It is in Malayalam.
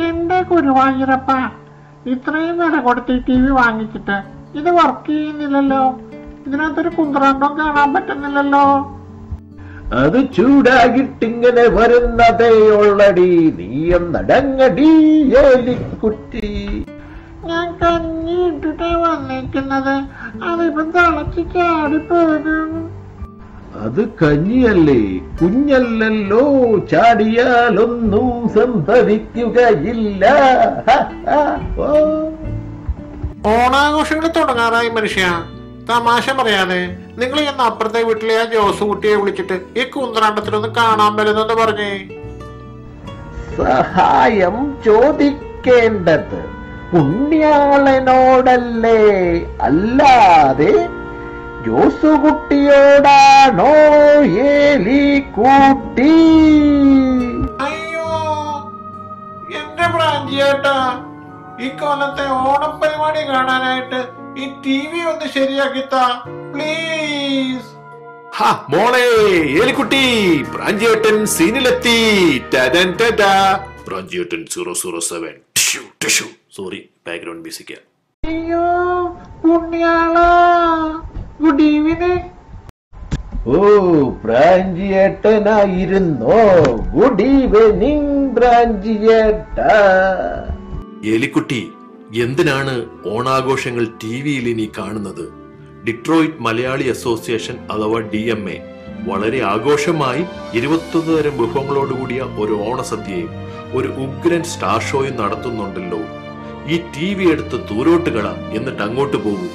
എന്റെ ഗുരുവായൂരപ്പ, ഇത്രയും വില കൊടുത്ത് ടി വി വാങ്ങിച്ചിട്ട് ഇത് വർക്ക് ചെയ്യുന്നില്ലല്ലോ. ഇതിനകത്തൊരു കുന്ത്രാണ്ടം കാണാൻ പറ്റുന്നില്ലല്ലോ. അത് ചൂടാകിട്ടിങ്ങനെ വരുന്നതേ ഉള്ളടി, നീയൊന്നടങ്ങടി എലിക്കുട്ടി. ഞാൻ കഞ്ഞി ഇട്ടിട്ടേ വന്നേക്കുന്നത്, അതിപ്പം തിളച്ച് ചാടിപ്പോകും. അത് കഞ്ഞിയല്ലേ, കുഞ്ഞല്ലല്ലോ, ചാടിയാലൊന്നും സംഭവിക്കുകയില്ല. ഓണാഘോഷങ്ങൾ തുടങ്ങാറായി മനുഷ്യ. തമാശ പറയാതെ നിങ്ങൾ ഇന്ന് അപ്പുറത്തെ വീട്ടിലെ ആ ജോസ് കുട്ടിയെ വിളിച്ചിട്ട് ഈ കുന്ത്രാണ്ടത്തിലൊന്ന് കാണാൻ വരുന്നെന്ന് പറഞ്ഞേ. സഹായം ചോദിക്കേണ്ടത് പുണ്യാളനോടല്ലേ, അല്ലാതെ ജോസുകുട്ടിയോടാണോ എലിക്കുട്ടി? അയ്യോ എന്റെ പ്രാഞ്ചിയേട്ടാ, ഈ കൊല്ലത്തെ ഓണപ്പരിപാടി കാണാനായിട്ട് ഈ ടി വി ഒന്ന് ശരിയാക്കിത്താ പ്ലീസ്. മോളെ എലിക്കുട്ടി, പ്രാഞ്ചിയേട്ടൻ സീനിലെത്തി. പ്രാഞ്ചിയേട്ടൻ 007. Sorry, background music. അയ്യോ പുണ്യാളാ, ഗുഡ് ഈവനിങ്. ഓ, പ്രാഞ്ചിയേട്ടനായിരുന്നോ? ഗുഡ് ഈവനിങ് പ്രാഞ്ചിയേട്ട. എലിക്കുട്ടി, എന്തിനാണ് ഓണാഘോഷങ്ങൾ ടി വിയിൽ ഇനി കാണുന്നത്? ഡിട്രോയിറ്റ് മലയാളി അസോസിയേഷൻ അഥവാ DMA വളരെ ആഘോഷമായി 21 തരം വിഭവങ്ങളോടുകൂടിയ ഒരു ഓണസദ്യയും ഒരു ഉഗ്രൻ സ്റ്റാർ ഷോയും നടത്തുന്നുണ്ടല്ലോ. ഈ ടി വി എടുത്ത് ദൂരോട്ട് കളാം, എന്നിട്ട് അങ്ങോട്ട് പോകും.